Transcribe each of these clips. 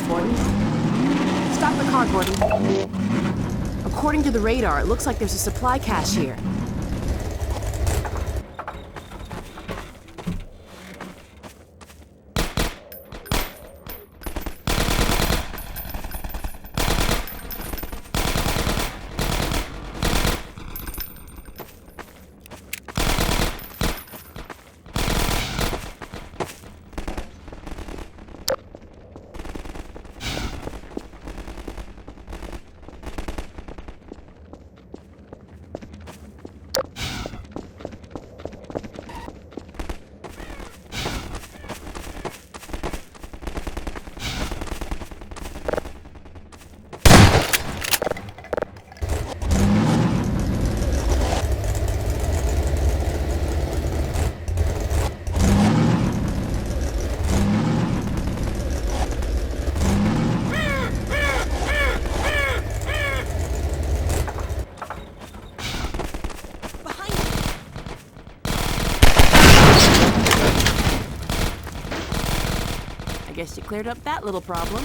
Gordon. Stop the car, Gordon. According to the radar, it looks like there's a supply cache here. Guess you cleared up that little problem.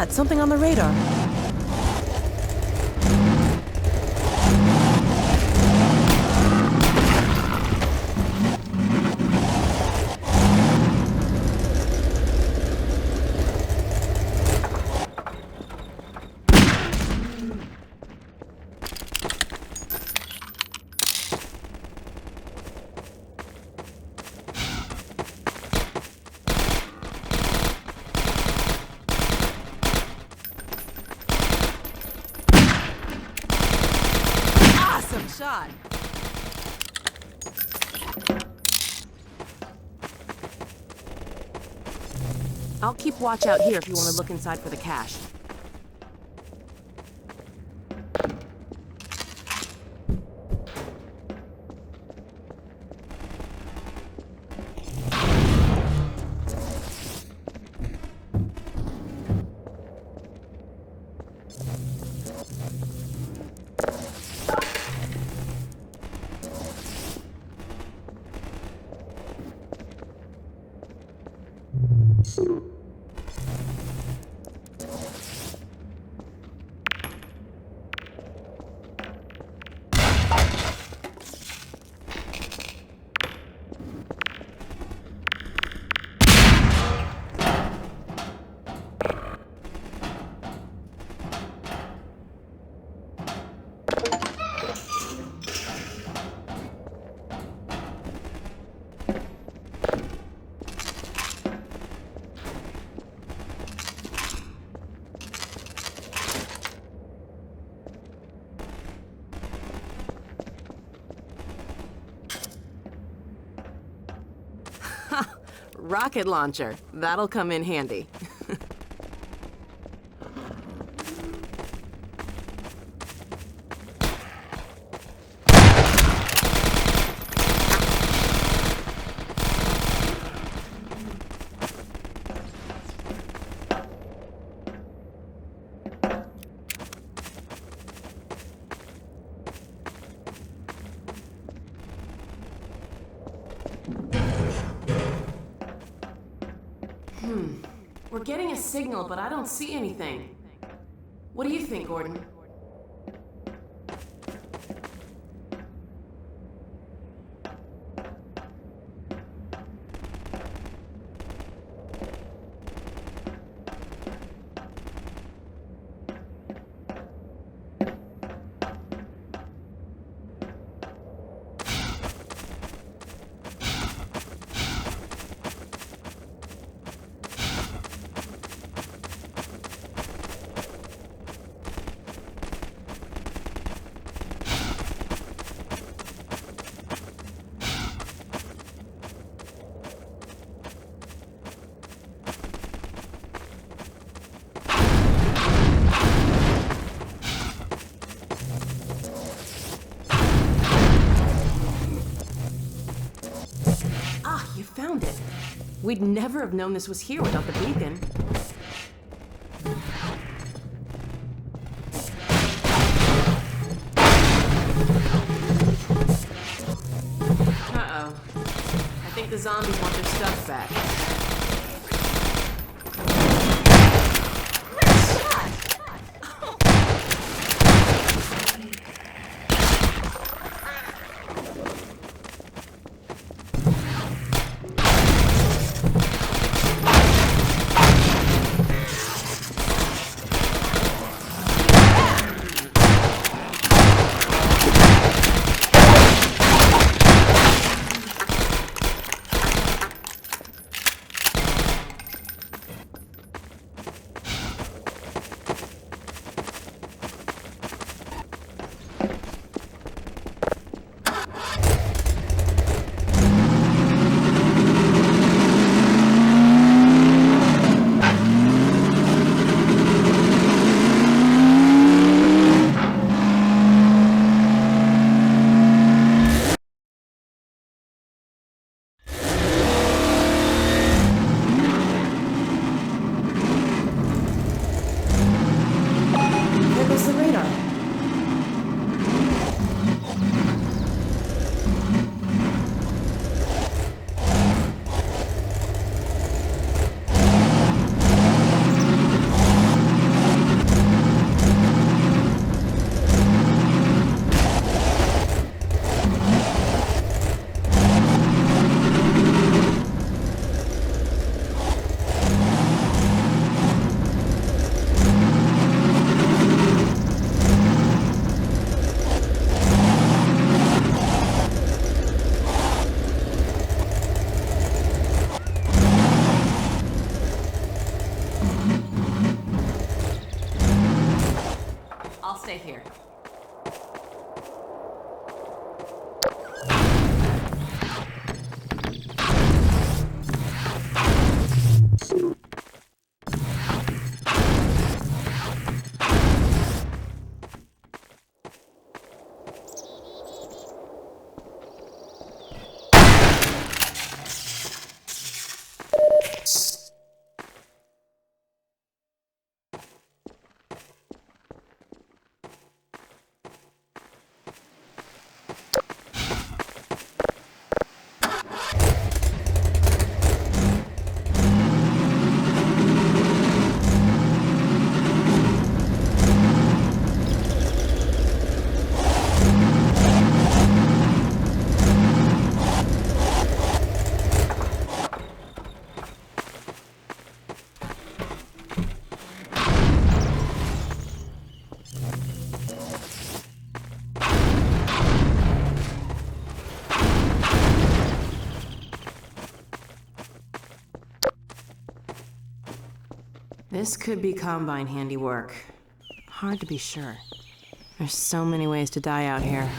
Something on the radar. Shot. I'll keep watch out here if you want to look inside for the cache. Rocket launcher. That'll come in handy. getting a signal, but I don't see anything. What do you think, Gordon? You found it. We'd never have known this was here without the beacon. Uh-oh. I think the zombies want their stuff back. I'll stay here. This could be Combine handiwork. Hard to be sure. There's so many ways to die out here.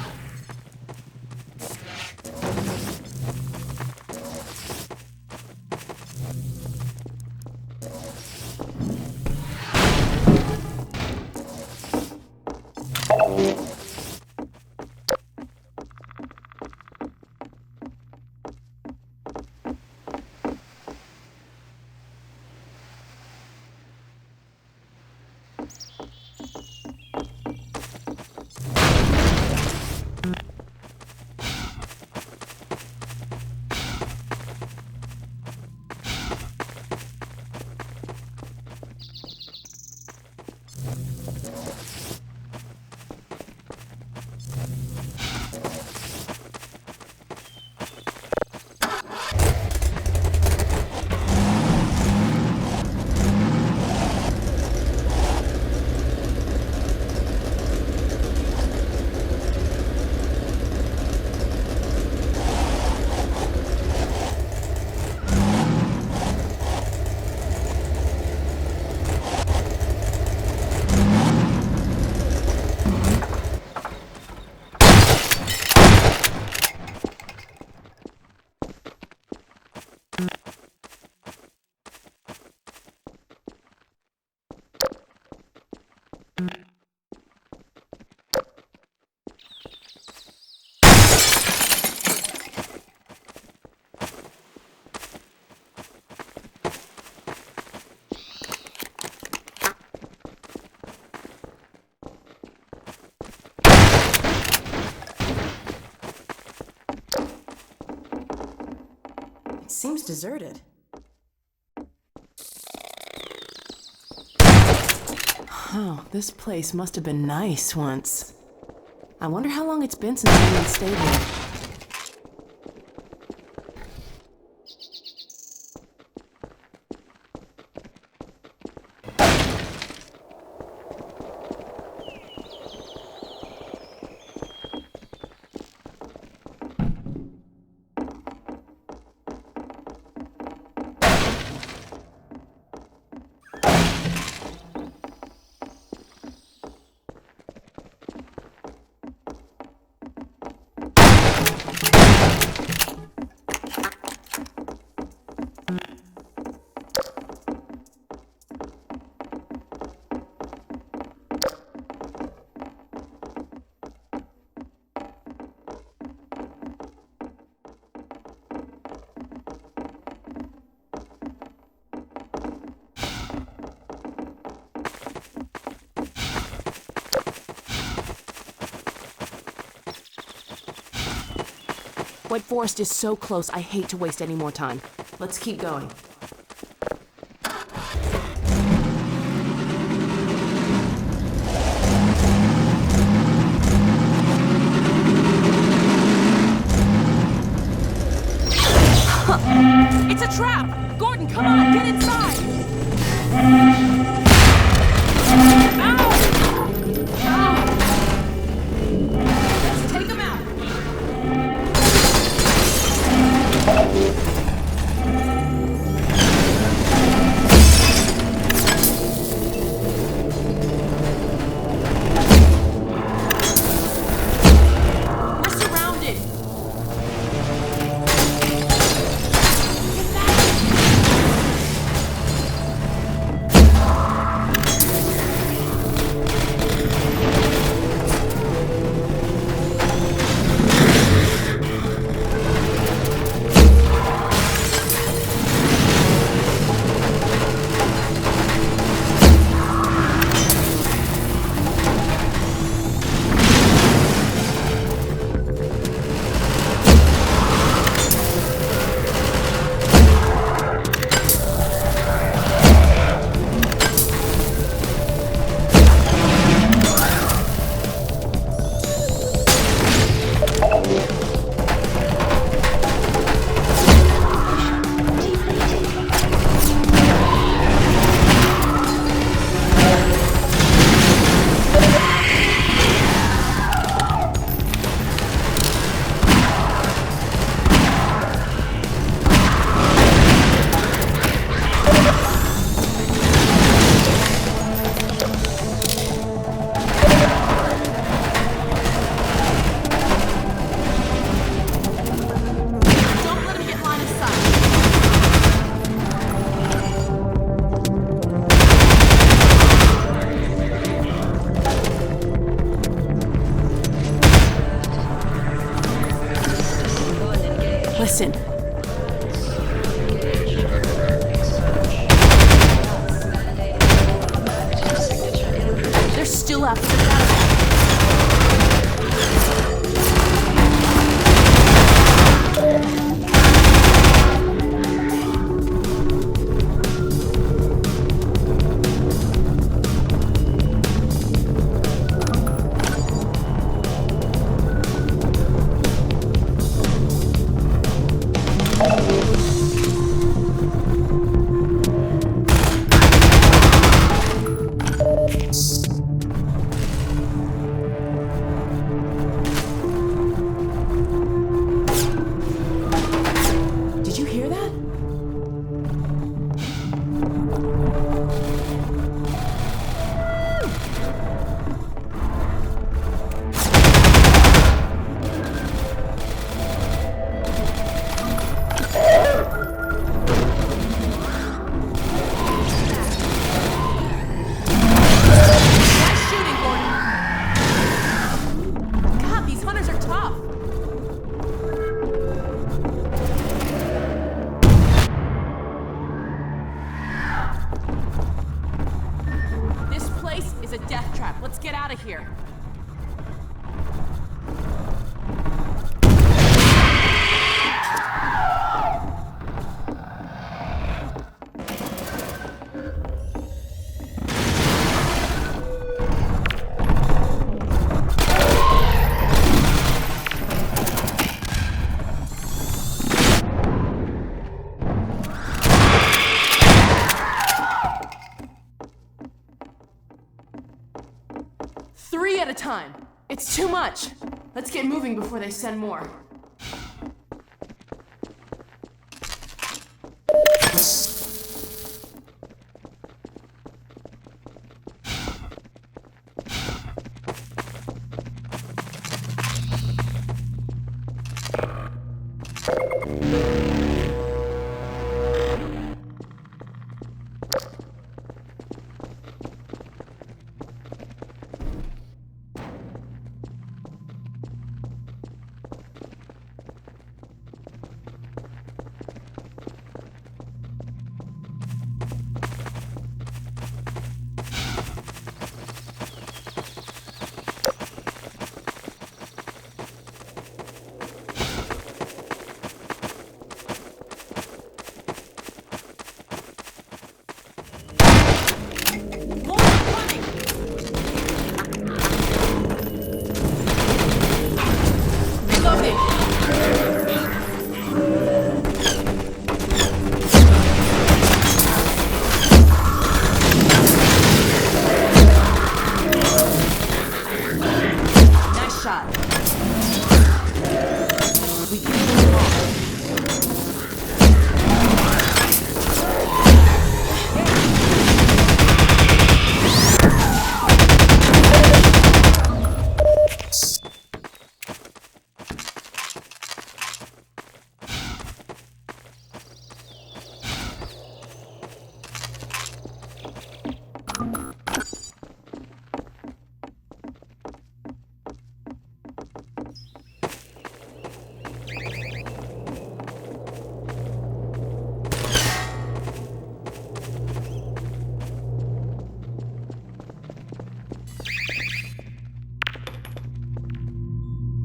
It seems deserted. Oh, this place must have been nice once. I wonder how long it's been since anyone stayed here. White Forest is so close, I hate to waste any more time. Let's keep going. It's a trap! Gordon, come on, get inside! Ow! Let's take him out! We're surrounded! Listen. They're still after the data. is a death trap. Let's get out of here. Three at a time. It's too much. Let's get moving before they send more.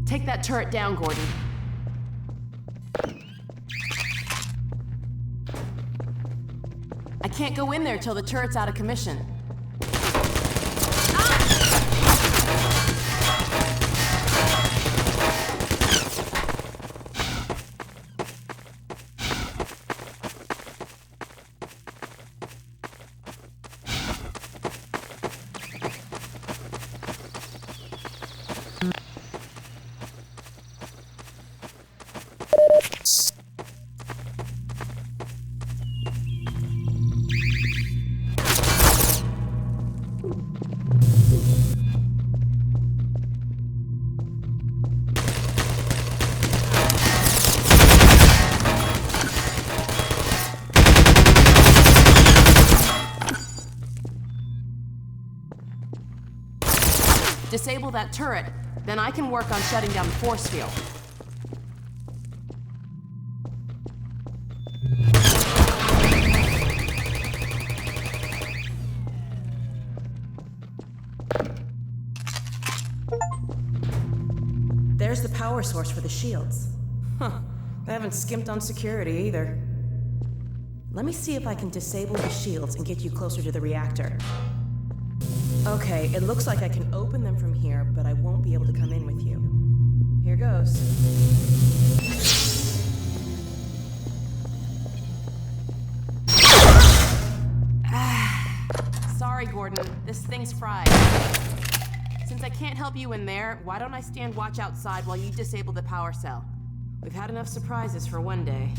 Take that turret down, Gordon. I can't go in there till the turret's out of commission. Disable that turret, then I can work on shutting down the force field. There's the power source for the shields. Huh, they haven't skimped on security either. Let me see if I can disable the shields and get you closer to the reactor. Okay, it looks like I can open them from here, but I won't be able to come in with you. Here goes. Sorry, Gordon. This thing's fried. Since I can't help you in there, why don't I stand watch outside while you disable the power cell? We've had enough surprises for one day.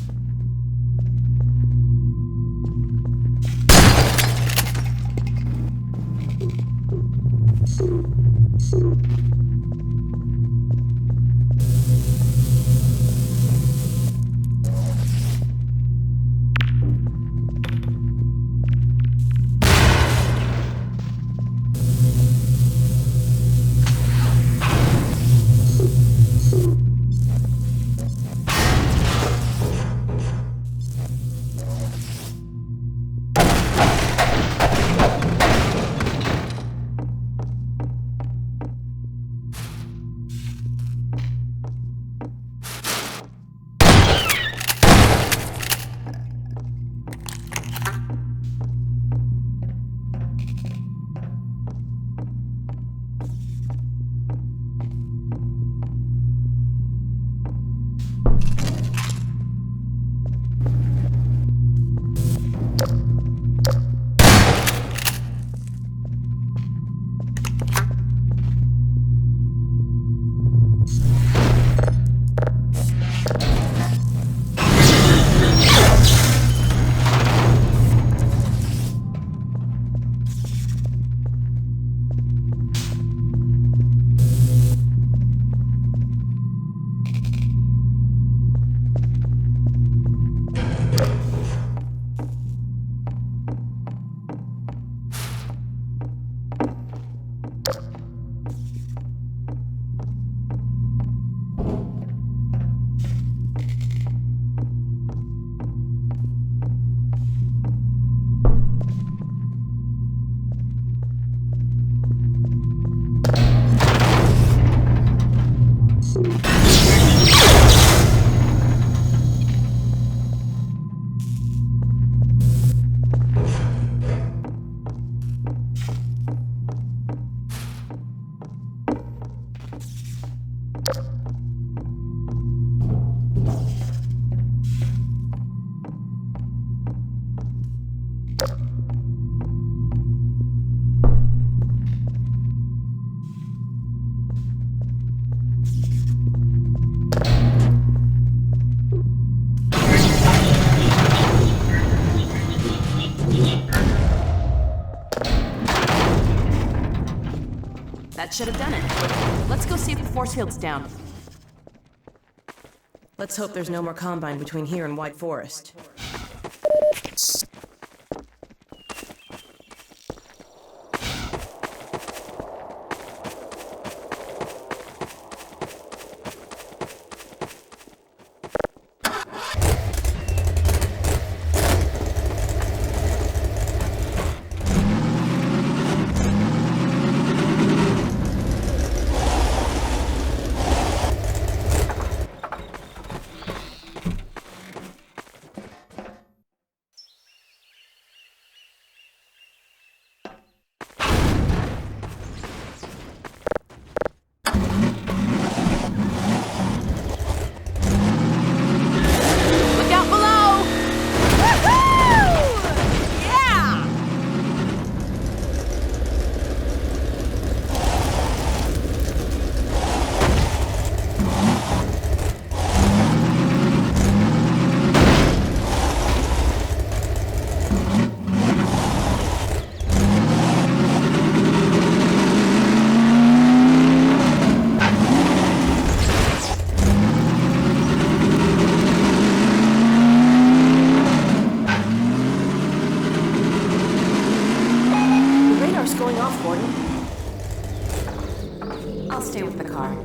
That should have done it. Let's go see if the force field's down. Let's hope there's no more Combine between here and White Forest. Look out below! Woohoo! Yeah! The radar's going off, Gordon. I'll stay with the car.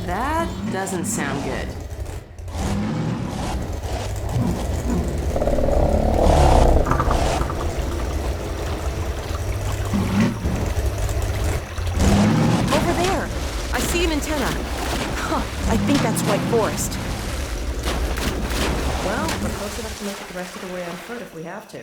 That doesn't sound good. Over there! I see an antenna. Huh, I think that's White Forest. Well, we're close enough to make it the rest of the way on foot if we have to.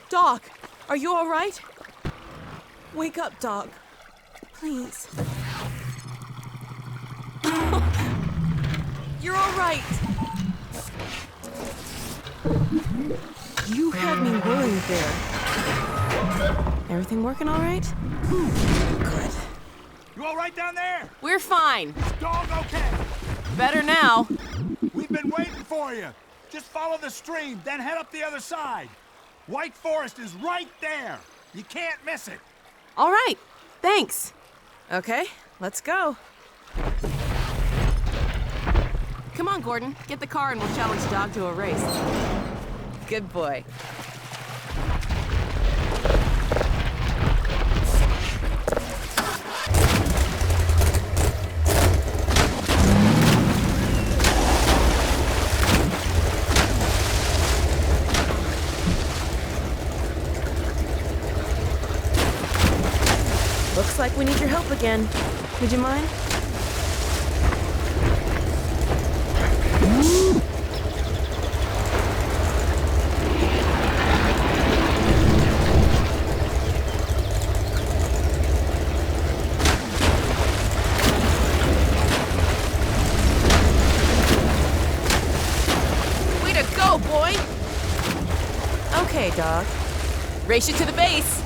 Doc, are you all right? Wake up, Doc. Please. all right. You had me worried there. Everything working all right? Good. You all right down there? We're fine. Dog okay? Better now. We've been waiting for you. Just follow the stream, then head up the other side. White Forest is right there. You can't miss it. All right. Thanks. Okay, let's go. Come on, Gordon. Get the car and we'll challenge Dog to a race. Good boy. Looks like we need your help again. Would you mind? Way to go, boy! Okay, dog. Race you to the base.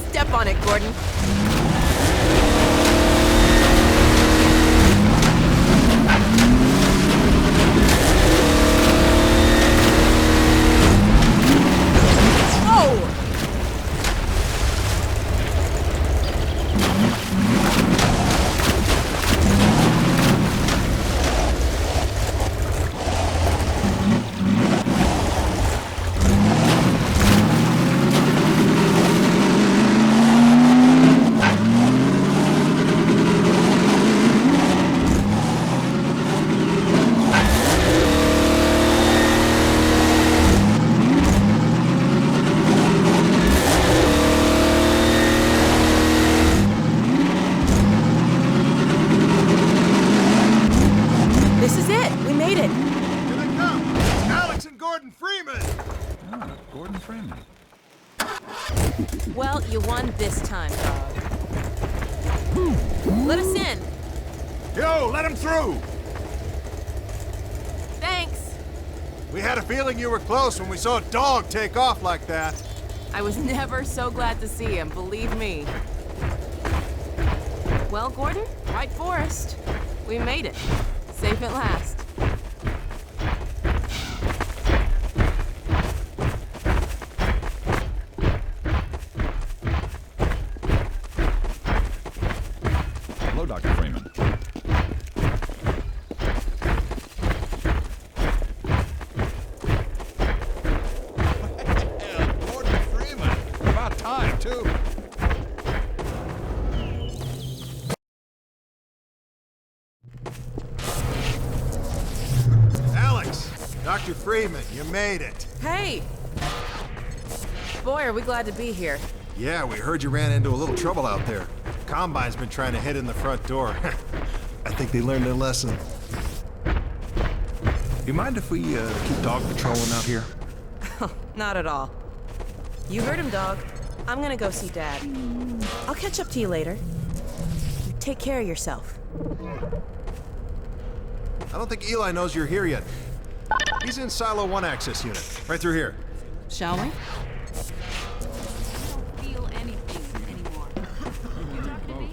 Step on it, Gordon. Whoa! This is it. We made it. Here they come. Alex and Gordon Freeman. Ah, Gordon Freeman. Well, you won this time, Dog. Let us in. Yo, let him through. Thanks. We had a feeling you were close when we saw a dog take off like that. I was never so glad to see him, believe me. Well, Gordon, White Forest. We made it. Safe at last. Hello, Dr. Freeman. Gordon Freeman. About time, too. Alex, Dr. Freeman, you made it. Hey! Boy, are we glad to be here. Yeah, we heard you ran into a little trouble out there. Combine's been trying to hit in the front door. I think they learned their lesson. You mind if we keep dog patrolling out here? Not at all. You heard him, dog. I'm gonna go see Dad. I'll catch up to you later. You take care of yourself. I don't think Eli knows you're here yet. He's in Silo 1 access unit, right through here. Shall we? I don't feel anything anymore. You talking to me?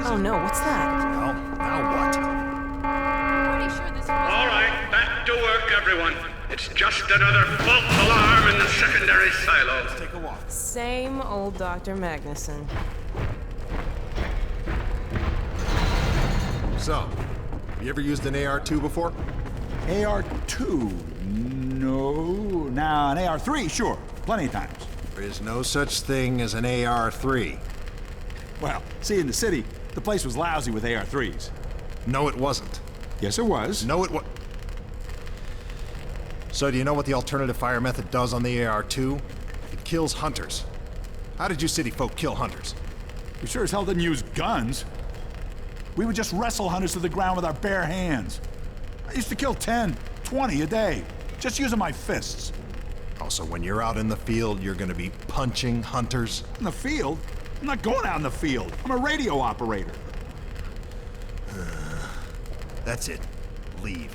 Oh no, what's that? Well, now what? I'm pretty sure this was... All right, back to work, everyone. It's just another false alarm in the secondary silo. Take a walk. Same old Dr. Magnuson. So, you ever used an AR-2 before? AR-2? No. Now, an AR-3, sure. Plenty of times. There is no such thing as an AR-3. Well, see, in the city, the place was lousy with AR-3s. No, it wasn't. Yes, it was. No, it was. So, do you know what the alternative fire method does on the AR-2? It kills hunters. How did you city folk kill hunters? We sure as hell didn't use guns. We would just wrestle hunters to the ground with our bare hands. I used to kill 10, 20 a day, just using my fists. Also, when you're out in the field, you're gonna be punching hunters. In the field? I'm not going out in the field. I'm a radio operator. That's it. Leave.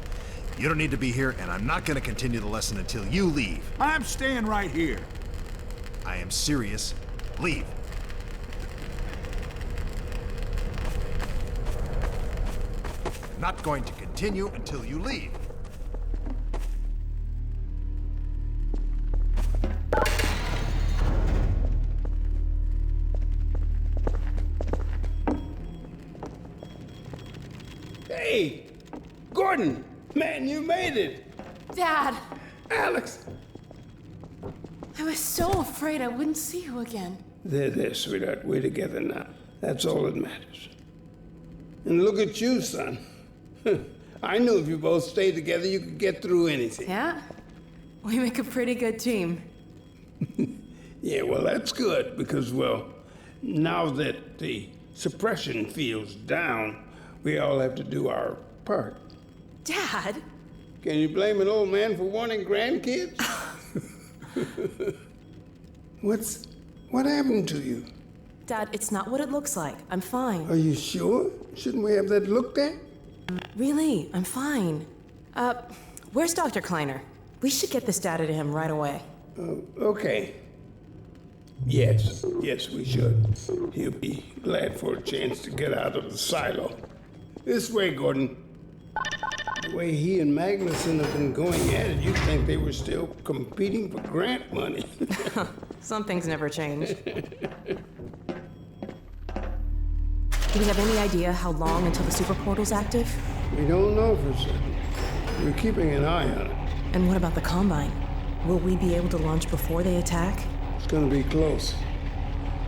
You don't need to be here, and I'm not gonna continue the lesson until you leave. I'm staying right here. I am serious. Leave. Not going to continue until you leave. Hey, Gordon, man, you made it. Dad, Alex. I was so afraid I wouldn't see you again. There, sweetheart. We're together now. That's all that matters. And look at you, son. I knew if you both stayed together, you could get through anything. Yeah? We make a pretty good team. Yeah, well, that's good because, well, now that the suppression field's down, we all have to do our part. Dad? Can you blame an old man for wanting grandkids? What happened to you? Dad, it's not what it looks like. I'm fine. Are you sure? Shouldn't we have that looked at? Really, I'm fine. Where's Dr. Kleiner? We should get this data to him right away. Okay. Yes, we should. He'll be glad for a chance to get out of the silo. This way, Gordon. The way he and Magnuson have been going at it, you'd think they were still competing for grant money. Some things never change. Do we have any idea how long until the super portal's active? We don't know for certain. We're keeping an eye on it. And what about the Combine? Will we be able to launch before they attack? It's gonna be close.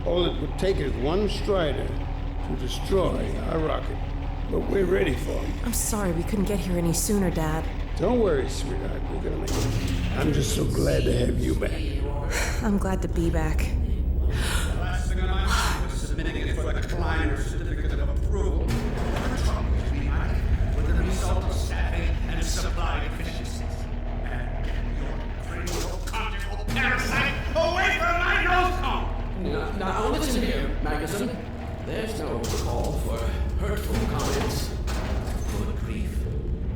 All it would take is one Strider to destroy our rocket. But we're ready for him. I'm sorry we couldn't get here any sooner, Dad. Don't worry, sweetheart. We're gonna make it. I'm just so glad to have you back. I'm glad to be back. The last thing on my mind was submitting it for the Kleiner certificate of approval. The trouble between with the result of staffing and supply deficiencies. And your cranial conjugal parasite away from my nose cone! Now listen here, Magnuson. There's no call for hurtful comments. Good grief.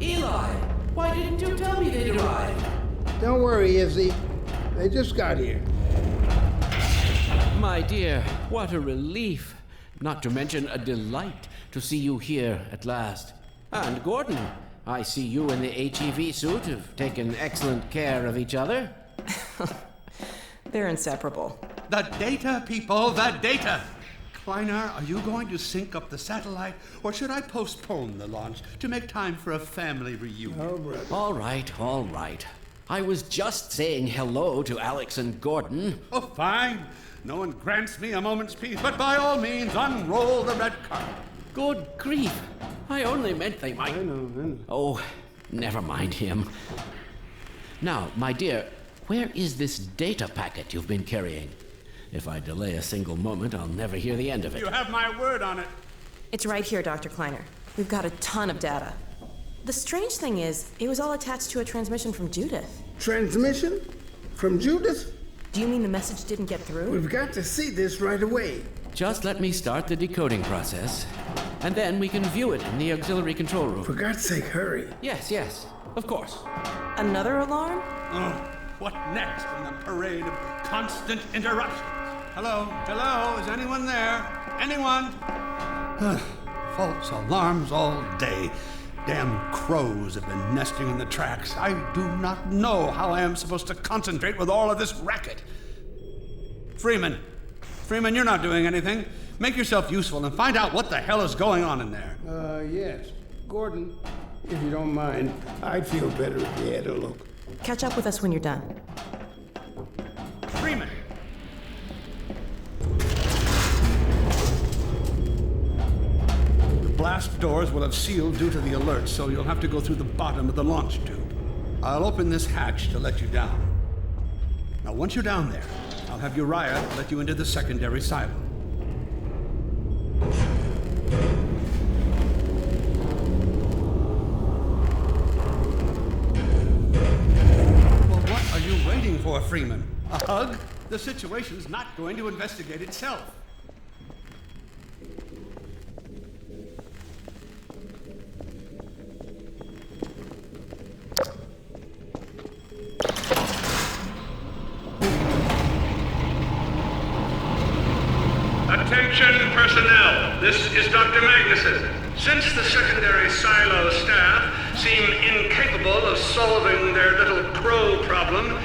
Eli, why didn't you tell me they'd arrived? Don't worry, Izzy. They just got here. My dear, what a relief. Not to mention a delight to see you here at last. And Gordon, I see you in the HEV suit have taken excellent care of each other. They're inseparable. The data, people, the data! Kleiner, are you going to sync up the satellite, or should I postpone the launch to make time for a family reunion? Oh, brother. All right. I was just saying hello to Alex and Gordon. Oh, fine. No one grants me a moment's peace, but by all means, unroll the red carpet. Good grief. I only meant they might... I know. Oh, never mind him. Now, my dear, where is this data packet you've been carrying? If I delay a single moment, I'll never hear the end of it. You have my word on it. It's right here, Dr. Kleiner. We've got a ton of data. The strange thing is, it was all attached to a transmission from Judith. Transmission? From Judith? Do you mean the message didn't get through? We've got to see this right away. Just let me start the decoding process, and then we can view it in the auxiliary control room. For God's sake, hurry. Yes, of course. Another alarm? Oh, what next in the parade of constant interruptions? Hello, is anyone there? Anyone? False alarms all day. Damn crows have been nesting in the tracks. I do not know how I am supposed to concentrate with all of this racket. Freeman, you're not doing anything. Make yourself useful and find out what the hell is going on in there. Yes. Gordon, if you don't mind, I'd feel better if you had a look. Catch up with us when you're done. Freeman! The blast doors will have sealed due to the alert, so you'll have to go through the bottom of the launch tube. I'll open this hatch to let you down. Now, once you're down there, I'll have Uriah let you into the secondary silo. Well, what are you waiting for, Freeman. A hug? The situation's not going to investigate itself. Attention personnel, this is Dr. Magnuson. Since the secondary silo staff seem incapable of solving their little crow problem,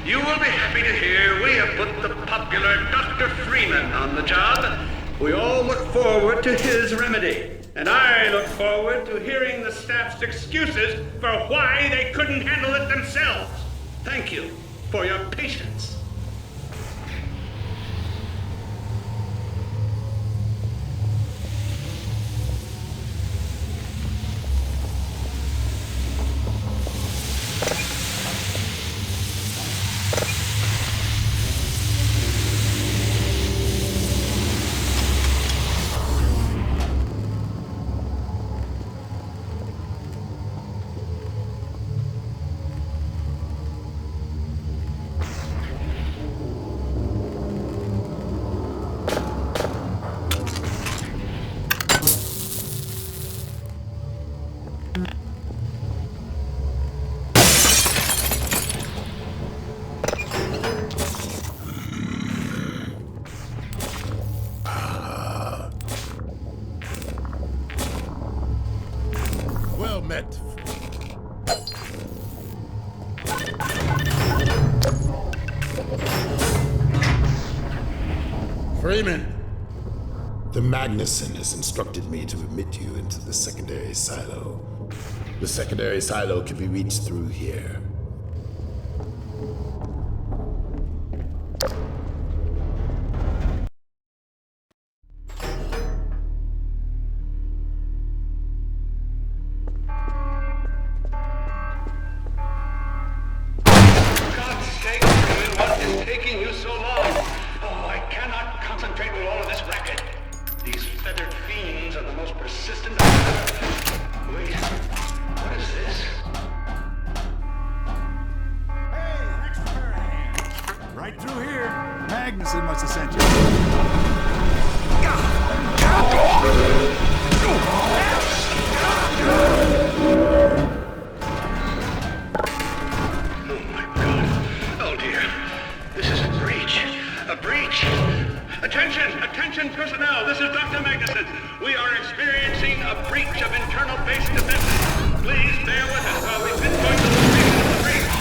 you will be happy to hear we have put the popular Dr. Freeman on the job. We all look forward to his remedy, and I look forward to hearing the staff's excuses for why they couldn't handle it themselves. Thank you for your patience. Well met. Freeman! The Magnuson has instructed me to admit you into the secondary silo. The secondary silo can be reached through here. God's sake, Freeman, what is taking you so long? Oh, I cannot concentrate with all of this racket. These feathered fiends are the most persistent Wait, what is this? Hey, an extra pair of hands. Right through here. Magnuson must have sent you. Oh my God. Oh dear. This is a breach. A breach. Attention personnel. This is Dr. Magnuson. We are experiencing a breach of internal base defenses. Please bear with us while we pinpoint the location of the breach.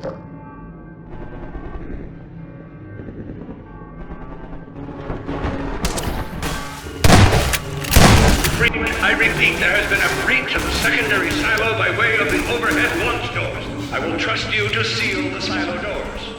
Freeman, I repeat, there has been a breach of the secondary silo by way of the overhead launch doors. I will trust you to seal the silo doors.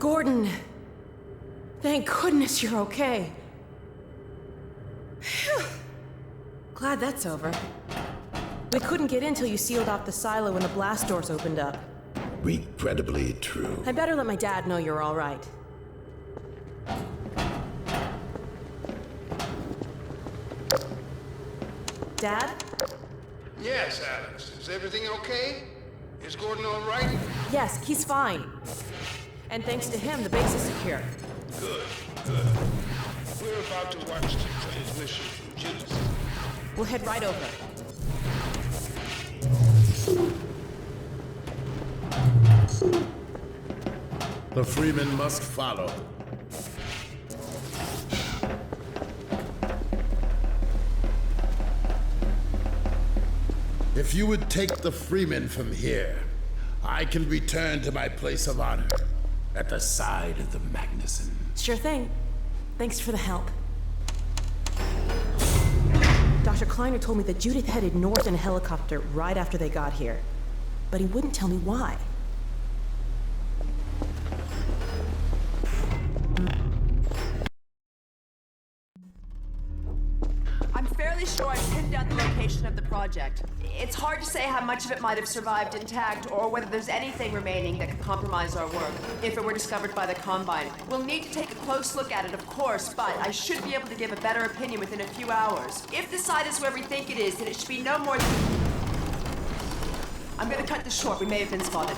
Gordon! Thank goodness you're okay. Phew. Glad that's over. We couldn't get in till you sealed off the silo when the blast doors opened up. Regrettably true. I better let my dad know you're all right. Dad? Yes, Alex. Is everything okay? Is Gordon all right? Yes, he's fine. And thanks to him, the base is secure. Good, good. We're about to watch the transmission from Genesis. We'll head right over. The Freeman must follow. If you would take the Freeman from here, I can return to my place of honor at the side of the Magnuson. Sure thing. Thanks for the help. Dr. Kleiner told me that Judith headed north in a helicopter right after they got here. But he wouldn't tell me why. I'm fairly sure I've pinned down the location of the project. It's hard to say how much of it might have survived intact or whether there's anything remaining that could compromise our work if it were discovered by the Combine. We'll need to take a close look at it, of course, but I should be able to give a better opinion within a few hours. If the site is where we think it is, then it should be no more than... I'm gonna cut this short. We may have been spotted.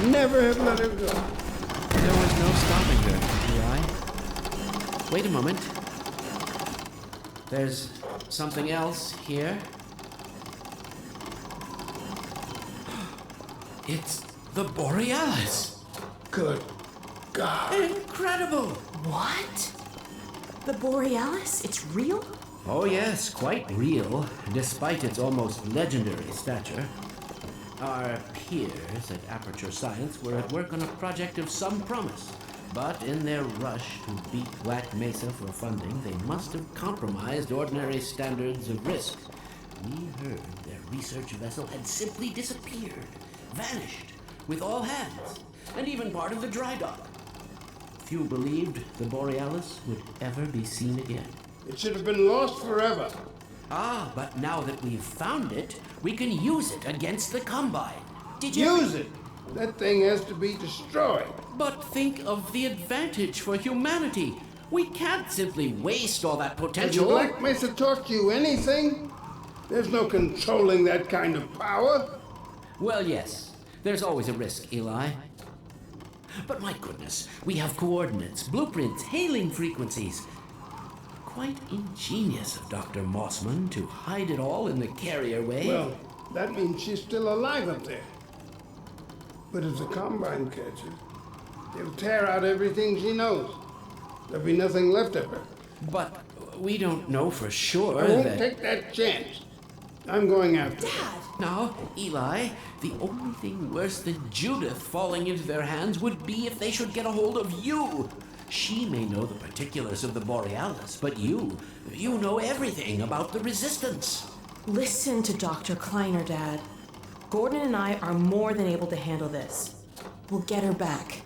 never have let her go. There was no stopping her, Eli. Wait a moment. There's something else here. It's the Borealis. Good God. Incredible! What? The Borealis? It's real? Oh yes, quite real, despite its almost legendary stature. Our peers at Aperture Science were at work on a project of some promise, but in their rush to beat Black Mesa for funding, they must have compromised ordinary standards of risk. We heard their research vessel had simply disappeared, vanished, with all hands, and even part of the dry dock. Few believed the Borealis would ever be seen again. It should have been lost forever. Ah, but now that we've found it, we can use it against the Combine. Did you Use it! That thing has to be destroyed. But think of the advantage for humanity. We can't simply waste all that Has the potential. Black Mesa taught you anything? There's no controlling that kind of power. Well, yes. There's always a risk, Eli. But my goodness, we have coordinates, blueprints, hailing frequencies. Quite ingenious of Dr. Mossman to hide it all in the carrier way. Well, that means she's still alive up there. But if the Combine catches, they'll tear out everything she knows. There'll be nothing left of her. But we don't know for sure I won't that... take that chance. I'm going after her. Dad? Now, Eli, the only thing worse than Judith falling into their hands would be if they should get a hold of you. She may know the particulars of the Borealis, but you know everything about the Resistance. Listen to Dr. Kleiner, Dad. Gordon and I are more than able to handle this. We'll get her back.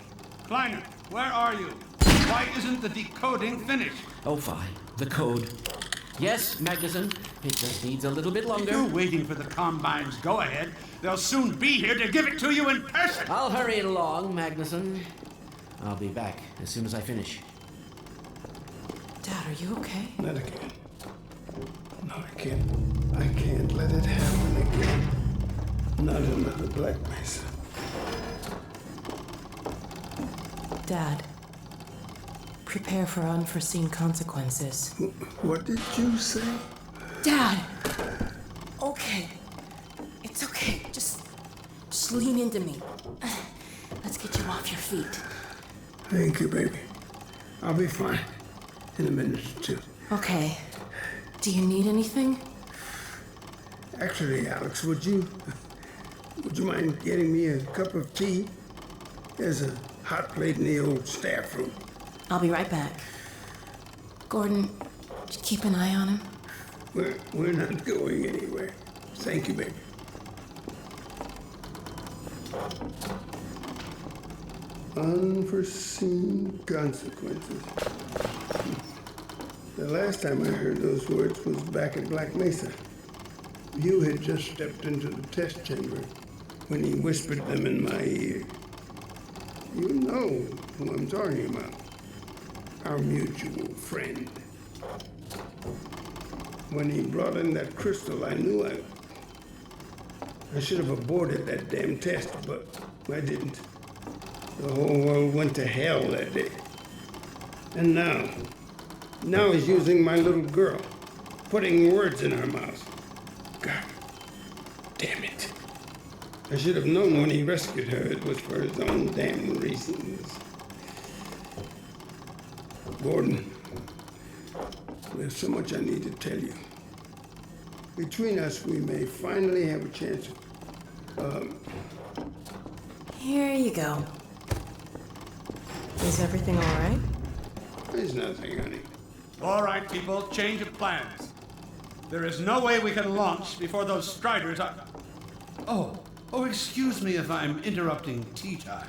Kleiner, where are you? Why isn't the decoding finished? Oh, fine. The code. Yes, Magnuson. It just needs a little bit longer. You're waiting for the Combine's go-ahead. They'll soon be here to give it to you in person. I'll hurry it along, Magnuson. I'll be back as soon as I finish. Dad, are you okay? Not again. No, I can't. I can't let it happen again. Not another Black Mesa. Dad, prepare for unforeseen consequences. What did you say? Dad! Okay. It's okay. Just lean into me. Let's get you off your feet. Thank you, baby. I'll be fine in a minute or two. Okay. Do you need anything? Actually, Alex, would you mind getting me a cup of tea? There's a hot plate in the old staff room. I'll be right back. Gordon, just keep an eye on him. We're not going anywhere. Thank you, baby. Unforeseen consequences. The last time I heard those words was back at Black Mesa. You had just stepped into the test chamber when he whispered them in my ear. You know who I'm talking about. Our mutual friend. When he brought in that crystal, I knew I should have aborted that damn test, but I didn't. The whole world went to hell that day. And now he's using my little girl, putting words in her mouth. God damn it. I should have known when he rescued her it was for his own damn reasons. Gordon, there's so much I need to tell you. Between us, we may finally have a chance of, Here you go. Is everything all right? There's nothing, honey. All right, people, change of plans. There is no way we can launch before those Striders are... Oh, excuse me if I'm interrupting tea time.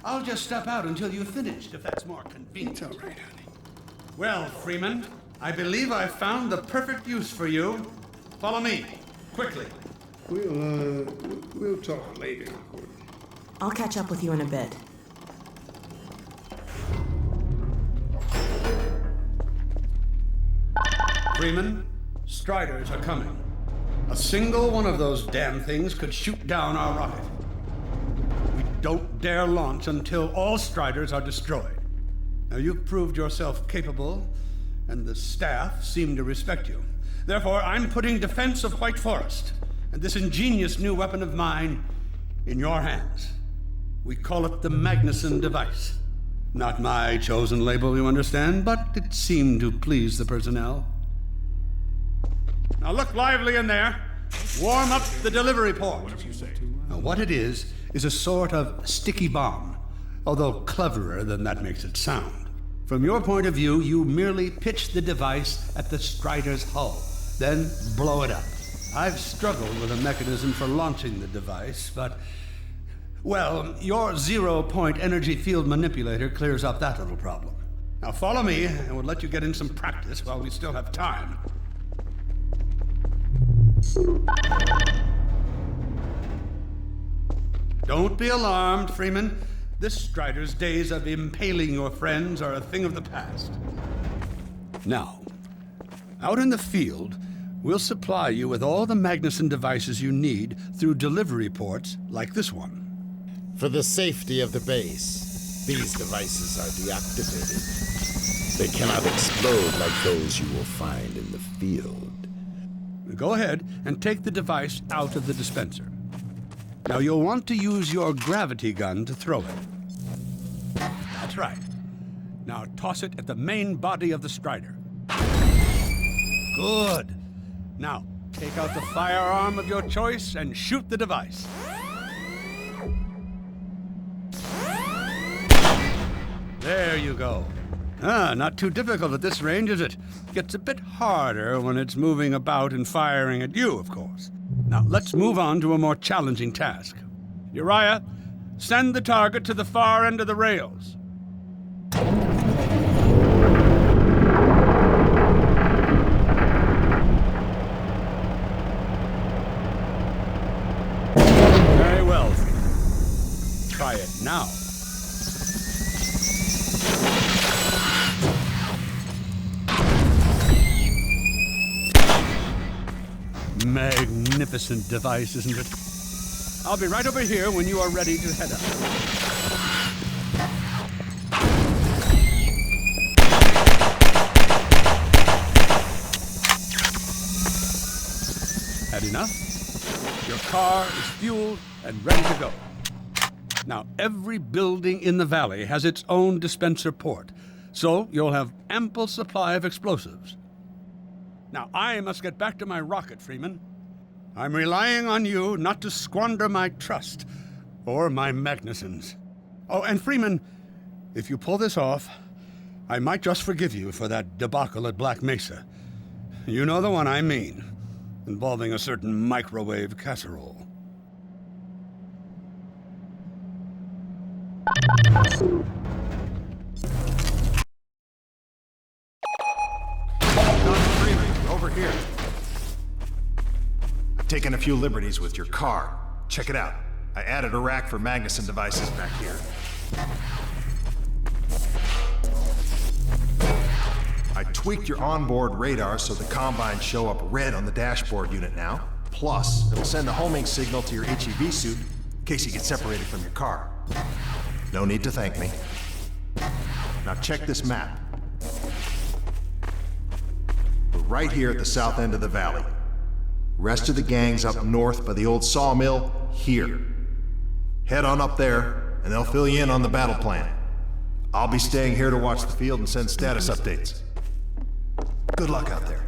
I'll just step out until you've finished, if that's more convenient. It's all right, honey. Well, Freeman, I believe I've found the perfect use for you. Follow me, quickly. We'll talk later, Gordon. I'll catch up with you in a bit. Freeman, Striders are coming. A single one of those damn things could shoot down our rocket. We don't dare launch until all Striders are destroyed. Now, you've proved yourself capable, and the staff seem to respect you. Therefore, I'm putting defense of White Forest and this ingenious new weapon of mine in your hands. We call it the Magnuson device. Not my chosen label, you understand, but it seemed to please the personnel. Now look lively in there. Warm up the delivery port. Now what it is a sort of sticky bomb, although cleverer than that makes it sound. From your point of view, you merely pitch the device at the Strider's hull, then blow it up. I've struggled with a mechanism for launching the device, but, well, your zero-point energy field manipulator clears up that little problem. Now follow me, and we'll let you get in some practice while we still have time. Don't be alarmed, Freeman. This Strider's days of impaling your friends are a thing of the past. Now, out in the field, we'll supply you with all the Magnuson devices you need through delivery ports like this one. For the safety of the base, these devices are deactivated. They cannot explode like those you will find in the field. Go ahead and take the device out of the dispenser. Now you'll want to use your gravity gun to throw it. That's right. Now toss it at the main body of the Strider. Good. Now, take out the firearm of your choice and shoot the device. There you go. Not too difficult at this range, is it? Gets a bit harder when it's moving about and firing at you, of course. Now, let's move on to a more challenging task. Uriah, send the target to the far end of the rails. Very well. Try it now. Magnificent device, isn't it? I'll be right over here when you are ready to head up. Had enough? Your car is fueled and ready to go. Now, every building in the valley has its own dispenser port, so you'll have ample supply of explosives. Now, I must get back to my rocket, Freeman. I'm relying on you not to squander my trust or my Magnusons. Oh, and Freeman, if you pull this off, I might just forgive you for that debacle at Black Mesa. You know the one I mean, involving a certain microwave casserole. Over here. I've taken a few liberties with your car. Check it out. I added a rack for Magnuson devices back here. I tweaked your onboard radar so the Combines show up red on the dashboard unit now. Plus, it'll send a homing signal to your HEV suit in case you get separated from your car. No need to thank me. Now check this map. Right here at the south end of the valley. Rest of the gang's up north by the old sawmill here. Head on up there, and they'll fill you in on the battle plan. I'll be staying here to watch the field and send status updates. Good luck out there.